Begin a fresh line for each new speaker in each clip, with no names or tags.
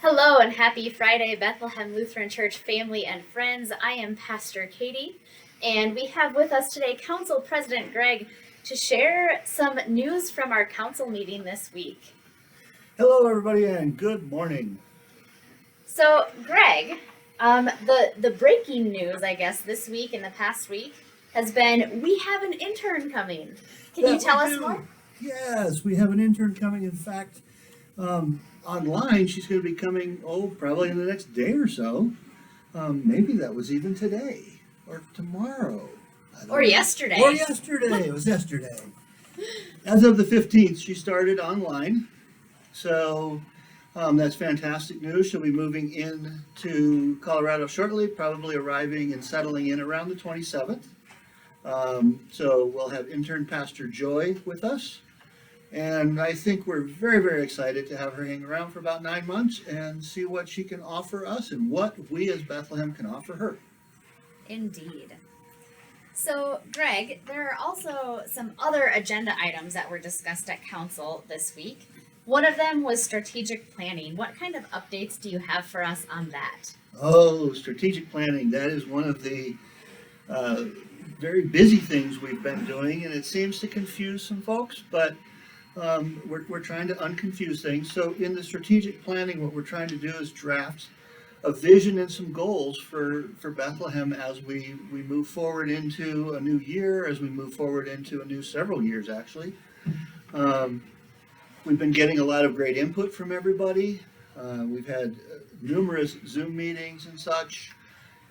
Hello and happy Friday, Bethlehem Lutheran Church family and friends. I am Pastor Katie, and we have with us today Council President Greg to share some news from our council meeting this week.
Hello, everybody, and good morning.
So, Greg, the breaking news, I guess, this week and the past week has been we have an intern coming. Can you tell us more?
Yes, we have an intern coming. In fact, online, she's going to be coming, probably in the next day or so. Maybe that was even today or tomorrow.
Or yesterday.
Or yesterday. It was yesterday. As of the 15th, she started online. So that's fantastic news. She'll be moving in to Colorado shortly, probably arriving and settling in around the 27th. So we'll have intern Pastor Joy with us. And I think we're very, very excited to have her hang around for about 9 months and see what she can offer us and what we as Bethlehem can offer her.
Indeed. So, Greg, there are also some other agenda items that were discussed at council this week. One of them was strategic planning. What kind of updates do you have for us on that?
Oh, strategic planning. That is one of the very busy things we've been doing, and it seems to confuse some folks, but we're trying to unconfuse things. So in the strategic planning, what we're trying to do is draft a vision and some goals for Bethlehem as we move forward into a new year, as we move forward into a new several years, actually. We've been getting a lot of great input from everybody. We've had numerous Zoom meetings and such,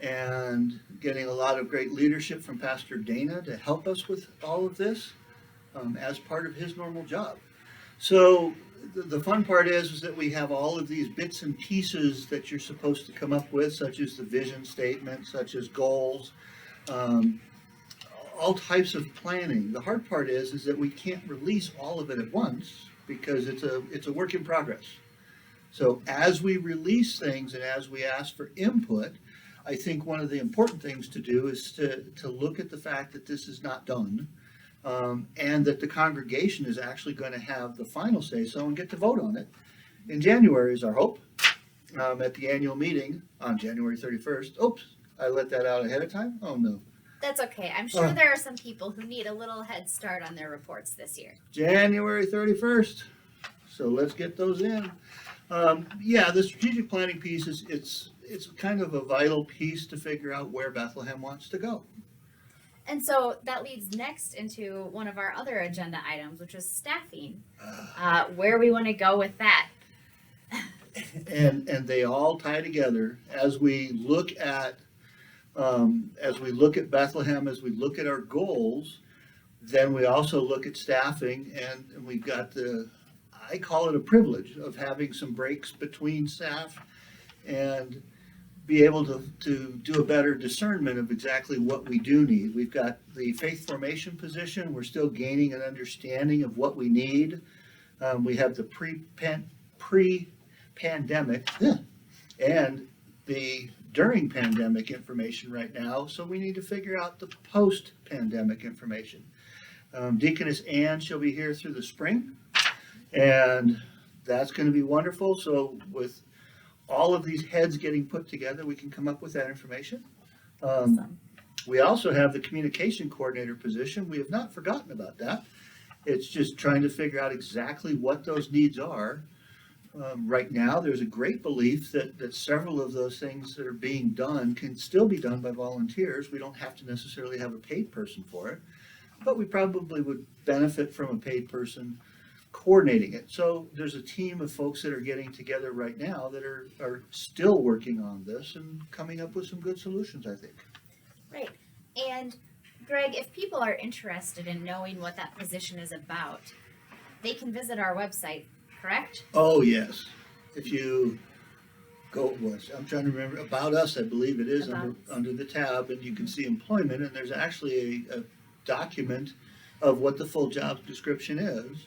and getting a lot of great leadership from Pastor Dana to help us with all of this as part of his normal job. So the fun part is that we have all of these bits and pieces that you're supposed to come up with, such as the vision statement, such as goals, all types of planning. The hard part is that we can't release all of it at once because it's a work in progress. So as we release things and as we ask for input, I think one of the important things to do is to look at the fact that this is not done, and that the congregation is actually going to have the final say so and get to vote on it. In January is our hope, at the annual meeting on January 31st. Oops, I let that out ahead of time? Oh no.
That's okay. I'm sure there are some people who need a little head start on their reports this year.
January 31st. So let's get those in. The strategic planning piece is it's kind of a vital piece to figure out where Bethlehem wants to go.
And so that leads next into one of our other agenda items, which was staffing. Where we want to go with that.
And they all tie together as we look at Bethlehem, as we look at our goals. Then we also look at staffing, and we've got I call it a privilege of having some breaks between staff and be able to do a better discernment of exactly what we do need. We've got the faith formation position. We're still gaining an understanding of what we need. We have the pre-pandemic and the during pandemic information right now. So we need to figure out the post-pandemic information. Deaconess Ann, she'll be here through the spring, and that's going to be wonderful. So with all of these heads getting put together, we can come up with that information.
Awesome.
We also have the communication coordinator position. We have not forgotten about that. It's just trying to figure out exactly what those needs are. Right now, there's a great belief that several of those things that are being done can still be done by volunteers. We don't have to necessarily have a paid person for it, but we probably would benefit from a paid person coordinating it. So there's a team of folks that are getting together right now that are still working on this and coming up with some good solutions, I think.
Right. And Greg, if people are interested in knowing what that position is about, they can visit our website, correct?
Oh, yes. If you go, I'm trying to remember, About Us, I believe it is under the tab, and you can see employment, and there's actually a document of what the full job description is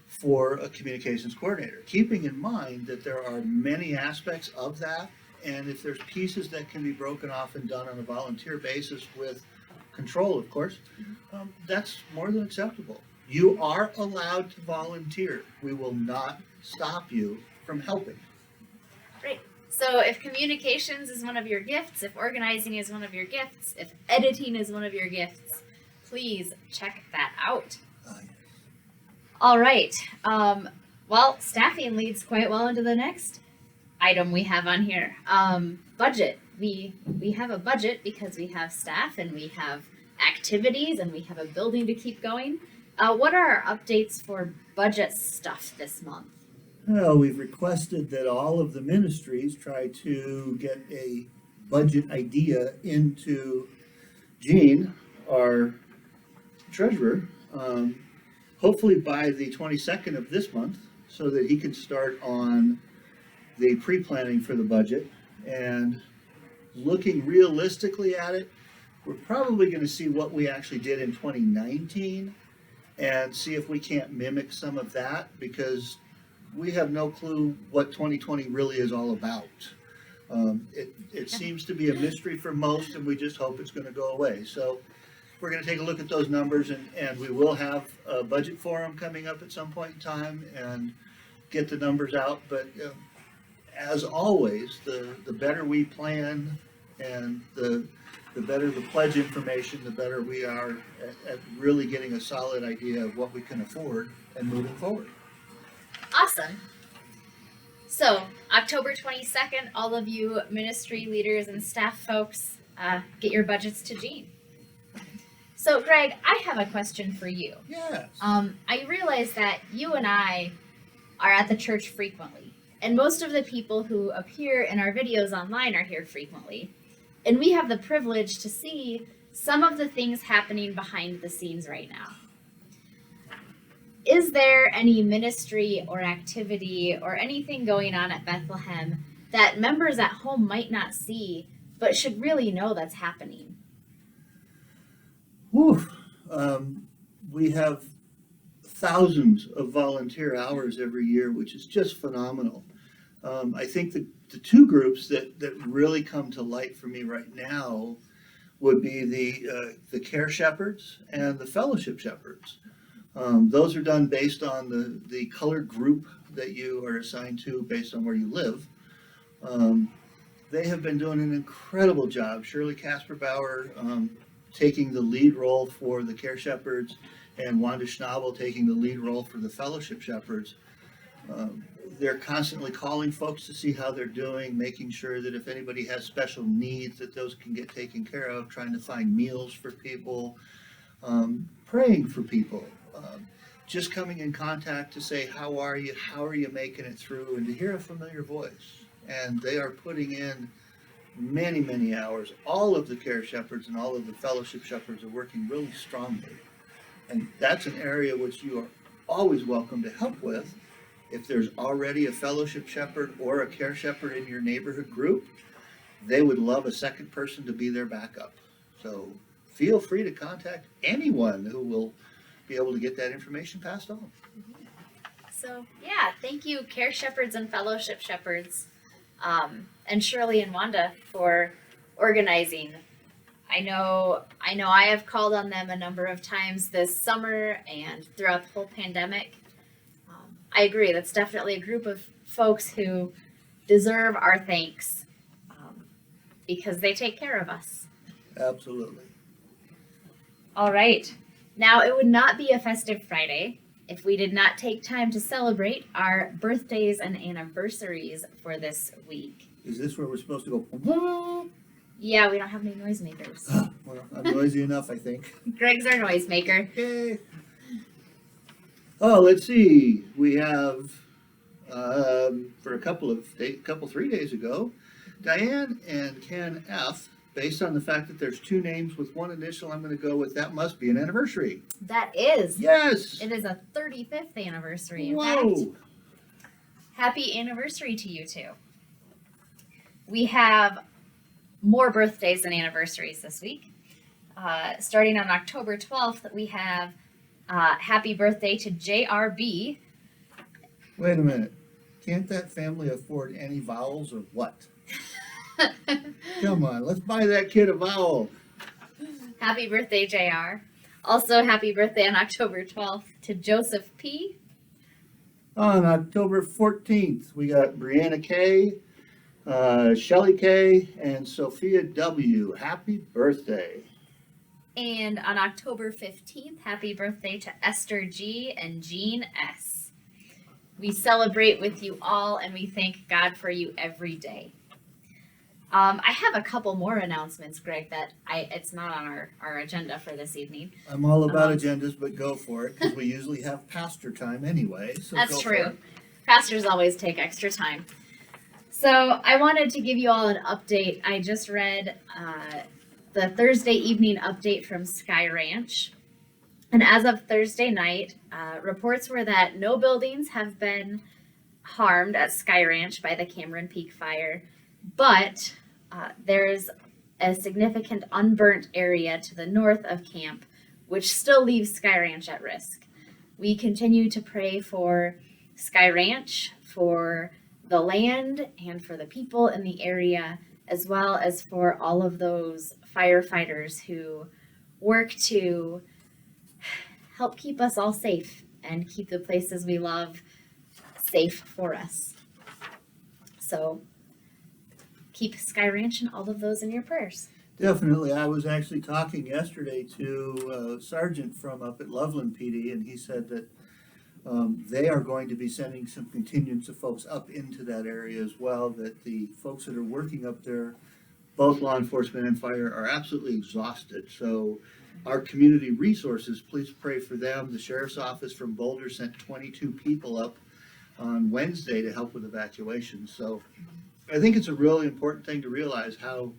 for a communications coordinator, keeping in mind that there are many aspects of that, and if there's pieces that can be broken off and done on a volunteer basis with control, of course, that's more than acceptable. You are allowed to volunteer. We will not stop you from helping.
So if communications is one of your gifts, if organizing is one of your gifts, if editing is one of your gifts, please check that out. All right. Well, staffing leads quite well into the next item we have on here. Budget. We have a budget because we have staff and we have activities and we have a building to keep going. What are our updates for budget stuff this month?
Well, we've requested that all of the ministries try to get a budget idea into Gene, our treasurer, hopefully by the 22nd of this month, so that he can start on the pre-planning for the budget. And looking realistically at it, we're probably going to see what we actually did in 2019 and see if we can't mimic some of that, because we have no clue what 2020 really is all about. It seems to be a mystery for most, and we just hope it's going to go away. So we're going to take a look at those numbers, and we will have a budget forum coming up at some point in time and get the numbers out. But as always, the better we plan and the better the pledge information, the better we are at really getting a solid idea of what we can afford and moving forward.
Awesome. So, October 22nd, all of you ministry leaders and staff folks, get your budgets to Gene. So, Greg, I have a question for you.
Yes.
I realize that you and I are at the church frequently, and most of the people who appear in our videos online are here frequently. And we have the privilege to see some of the things happening behind the scenes right now. Is there any ministry or activity or anything going on at Bethlehem that members at home might not see, but should really know that's happening?
Whew. We have thousands of volunteer hours every year, which is just phenomenal. I think the two groups that really come to light for me right now would be the care shepherds and the fellowship shepherds. Those are done based on the colored group that you are assigned to based on where you live. They have been doing an incredible job. Shirley Kasperbauer taking the lead role for the care shepherds, and Wanda Schnabel taking the lead role for the fellowship shepherds. They're constantly calling folks to see how they're doing, making sure that if anybody has special needs, that those can get taken care of, trying to find meals for people, praying for people, just coming in contact to say, how are you making it through, and to hear a familiar voice. And they are putting in many, many hours. All of the care shepherds and all of the fellowship shepherds are working really strongly. And that's an area which you are always welcome to help with. If there's already a fellowship shepherd or a care shepherd in your neighborhood group, they would love a second person to be their backup. So feel free to contact anyone who will be able to get that information passed on.
So, yeah, thank you, care shepherds and fellowship shepherds, and Shirley and Wanda for organizing. I know I have called on them a number of times this summer and throughout the whole pandemic. I agree, that's definitely a group of folks who deserve our thanks, because they take care of us.
Absolutely.
All right. Now, it would not be a Festive Friday if we did not take time to celebrate our birthdays and anniversaries for this week.
Is this where we're supposed to go?
Yeah, we don't have any noisemakers.
Well, I'm noisy enough, I think.
Greg's our noisemaker.
Okay. Oh, let's see. We have, for a couple 3 days ago, Diane and Ken F., based on the fact that there's two names with one initial, I'm going to go with that must be an anniversary.
That is.
Yes.
It is a 35th anniversary, in
Whoa.
fact. Happy anniversary to you two. We have more birthdays and anniversaries this week. Starting on October 12th, we have happy birthday to JRB.
Wait a minute. Can't that family afford any vowels or what? Come on, let's buy that kid a vowel.
Happy birthday, JR. Also, happy birthday on October 12th to Joseph P.
On October 14th, we got Brianna K. Shelley K. and Sophia W., happy birthday.
And on October 15th, happy birthday to Esther G. and Jean S. We celebrate with you all and we thank God for you every day. I have a couple more announcements, Greg, that it's not on our agenda for this evening.
I'm all about agendas, but go for it, because we usually have pastor time anyway, so
That's
go for
true.
it.
Pastors always take extra time. So I wanted to give you all an update. I just read the Thursday evening update from Sky Ranch. And as of Thursday night, reports were that no buildings have been harmed at Sky Ranch by the Cameron Peak fire, but there's a significant unburnt area to the north of camp, which still leaves Sky Ranch at risk. We continue to pray for Sky Ranch, for the land, and for the people in the area, as well as for all of those firefighters who work to help keep us all safe and keep the places we love safe for us. So keep Sky Ranch and all of those in your prayers.
Definitely. I was actually talking yesterday to a sergeant from up at Loveland PD, and he said that they are going to be sending some contingents of folks up into that area as well, that the folks that are working up there, both law enforcement and fire, are absolutely exhausted. So our community resources, please pray for them. The sheriff's office from Boulder sent 22 people up on Wednesday to help with evacuations. So I think it's a really important thing to realize how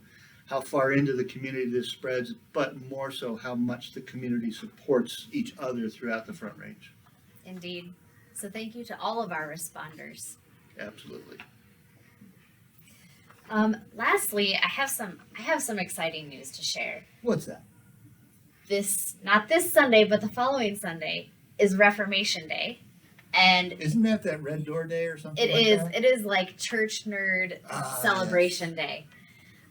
far into the community this spreads, but more so how much the community supports each other throughout the Front Range.
Indeed. So thank you to all of our responders.
Absolutely.
Lastly, I have some exciting news to share.
What's that?
Not this Sunday, but the following Sunday is Reformation Day. And
isn't that Red Door Day or something?
It is like church nerd celebration day.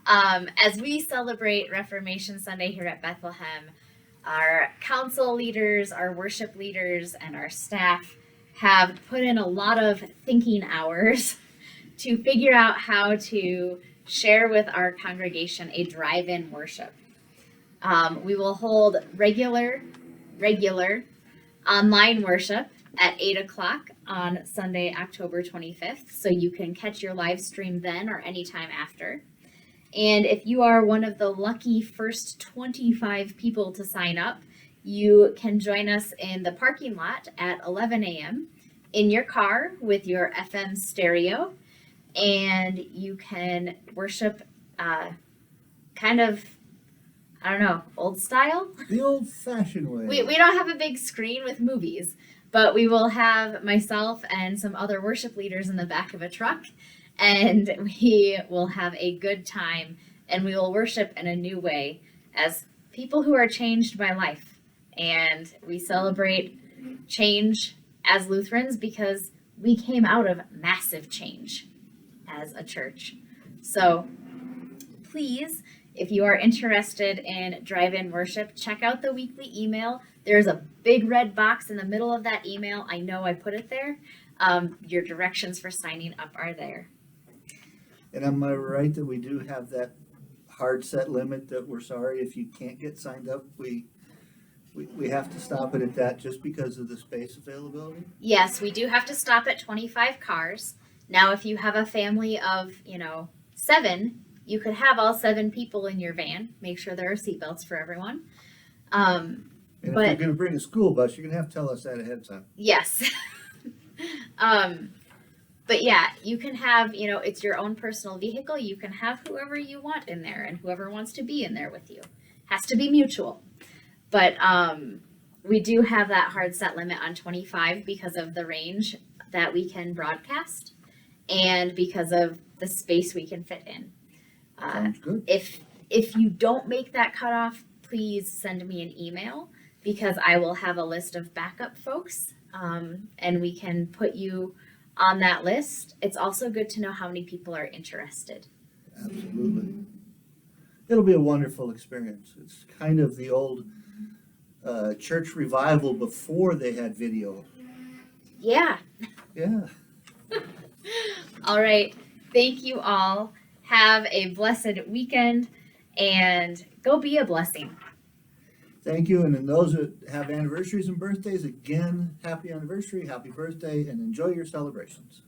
As we celebrate Reformation Sunday here at Bethlehem, our council leaders, our worship leaders, and our staff have put in a lot of thinking hours to figure out how to share with our congregation a drive-in worship. We will hold regular online worship at 8 o'clock on Sunday, October 25th, so you can catch your live stream then or anytime after. And if you are one of the lucky first 25 people to sign up, you can join us in the parking lot at 11 a.m. in your car with your FM stereo, and you can worship kind of, I don't know, old style?
The old-fashioned way.
We don't have a big screen with movies, but we will have myself and some other worship leaders in the back of a truck, and we will have a good time, and we will worship in a new way as people who are changed by life. And we celebrate change as Lutherans because we came out of massive change as a church. So please, if you are interested in drive-in worship, check out the weekly email. There's a big red box in the middle of that email. I know I put it there. Your directions for signing up are there.
And am I right that we do have that hard set limit that we're sorry if you can't get signed up? We have to stop it at that just because of the space availability?
Yes, we do have to stop at 25 cars. Now, if you have a family of, 7, you could have all 7 people in your van. Make sure there are seatbelts for everyone.
And if you're going to bring a school bus, you're going to have to tell us that ahead of time.
Yes. But yeah, you can have, it's your own personal vehicle. You can have whoever you want in there and whoever wants to be in there with you. Has to be mutual. But we do have that hard set limit on 25 because of the range that we can broadcast and because of the space we can fit in.
Sounds good.
If you don't make that cutoff, please send me an email because I will have a list of backup folks and we can put you on that list. It's also good to know how many people are interested.
Absolutely. It'll be a wonderful experience. It's kind of the old church revival before they had video.
Yeah.
Yeah.
All right. Thank you all. Have a blessed weekend and go be a blessing.
Thank you, and then those that have anniversaries and birthdays, again, happy anniversary, happy birthday, and enjoy your celebrations.